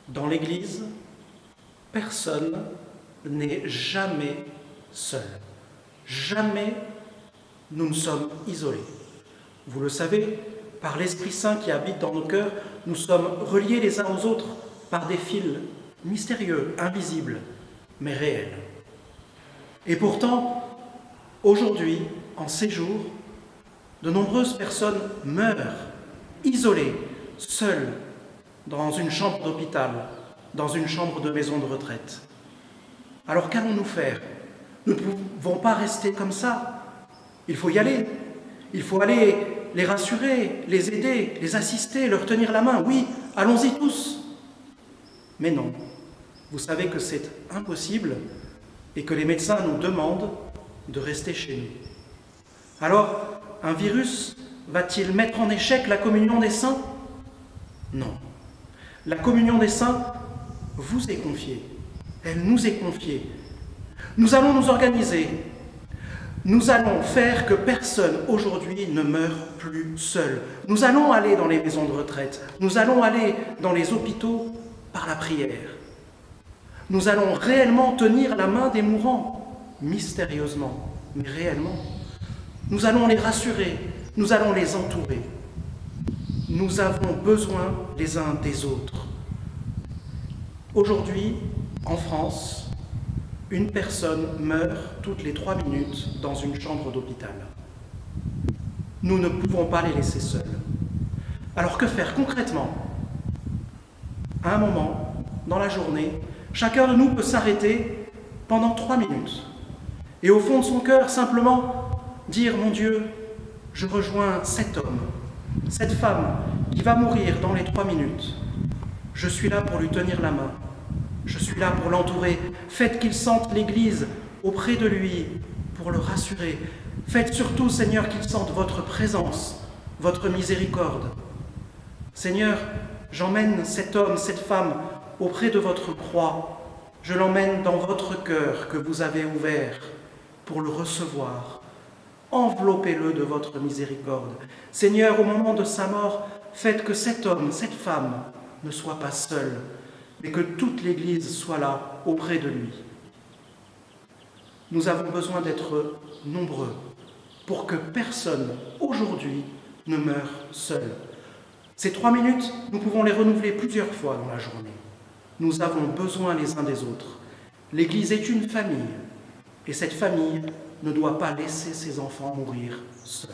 Dans l'Église, personne n'est jamais seul. Jamais nous ne sommes isolés. Vous le savez, par l'Esprit Saint qui habite dans nos cœurs, nous sommes reliés les uns aux autres par des fils mystérieux, invisibles, mais réels. Et pourtant, aujourd'hui, en ces jours, de nombreuses personnes meurent, isolées, seules, dans une chambre d'hôpital, dans une chambre de maison de retraite. Alors qu'allons-nous faire? Nous ne pouvons pas rester comme ça. Il faut y aller. Il faut aller les rassurer, les aider, les assister, leur tenir la main. Oui, allons-y tous. Mais non, vous savez que c'est impossible et que les médecins nous demandent de rester chez nous. Alors, un virus va-t-il mettre en échec la communion des saints? Non. La communion des saints vous est confiée. Elle nous est confiée. Nous allons nous organiser. Nous allons faire que personne aujourd'hui ne meure plus seul. Nous allons aller dans les maisons de retraite. Nous allons aller dans les hôpitaux par la prière. Nous allons réellement tenir la main des mourants, mystérieusement, mais réellement. Nous allons les rassurer, nous allons les entourer. Nous avons besoin les uns des autres. Aujourd'hui, en France, une personne meurt toutes les 3 minutes dans une chambre d'hôpital. Nous ne pouvons pas les laisser seuls. Alors que faire concrètement? À un moment, dans la journée, chacun de nous peut s'arrêter pendant 3 minutes et au fond de son cœur simplement dire « Mon Dieu, je rejoins cet homme, cette femme qui va mourir dans les 3 minutes. Je suis là pour lui tenir la main. Je suis là pour l'entourer. Faites qu'il sente l'Église auprès de lui pour le rassurer. Faites surtout, Seigneur, qu'il sente votre présence, votre miséricorde. Seigneur, j'emmène cet homme, cette femme auprès de votre croix. Je l'emmène dans votre cœur que vous avez ouvert pour le recevoir. Enveloppez-le de votre miséricorde. Seigneur, au moment de sa mort, faites que cet homme, cette femme ne soit pas seul, mais que toute l'Église soit là, auprès de lui. Nous avons besoin d'être nombreux pour que personne, aujourd'hui, ne meure seul. Ces 3 minutes, nous pouvons les renouveler plusieurs fois dans la journée. Nous avons besoin les uns des autres. L'Église est une famille, et cette famille ne doit pas laisser ses enfants mourir seuls.